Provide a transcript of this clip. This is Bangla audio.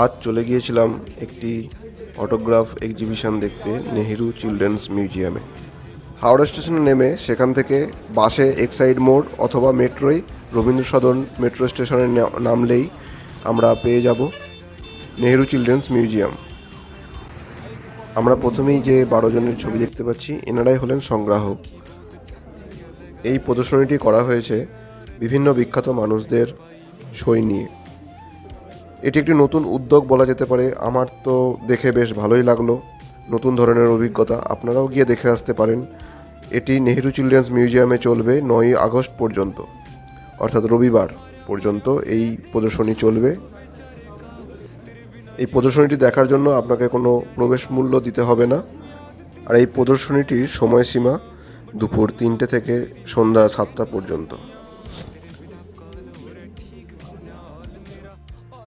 আজ চলে গিয়েছিলাম একটি অটোগ্রাফ এক্সিবিশন দেখতে নেহেরু চিলড্রেন্স মিউজিয়ামে। হাওড়া স্টেশনে নেমে সেখান থেকে বাসে এক্সাইড মোড় অথবা মেট্রোয় রবীন্দ্র সদন মেট্রো স্টেশনে নামলেই আমরা পেয়ে যাব নেহেরু চিলড্রেন্স মিউজিয়াম। আমরা প্রথমেই যে 12 জনের ছবি দেখতে পাচ্ছি, এনারাই হলেন সংগ্রাহক। এই প্রদর্শনীটি করা হয়েছে বিভিন্ন বিখ্যাত মানুষদের সই নিয়ে। এটি একটি নতুন উদ্যোগ বলা যেতে পারে। আমার তো দেখে বেশ ভালোই লাগলো, নতুন ধরনের অভিজ্ঞতা। আপনারাও গিয়ে দেখে আসতে পারেন। এটি নেহেরু চিলড্রেন্স মিউজিয়ামে চলবে 9ই আগস্ট পর্যন্ত, অর্থাৎ রবিবার পর্যন্ত এই প্রদর্শনী চলবে। এই প্রদর্শনীটি দেখার জন্য আপনাকে কোনো প্রবেশ মূল্য দিতে হবে না। আর এই প্রদর্শনীটির সময়সীমা দুপুর 3টে থেকে সন্ধ্যা 7টা পর্যন্ত।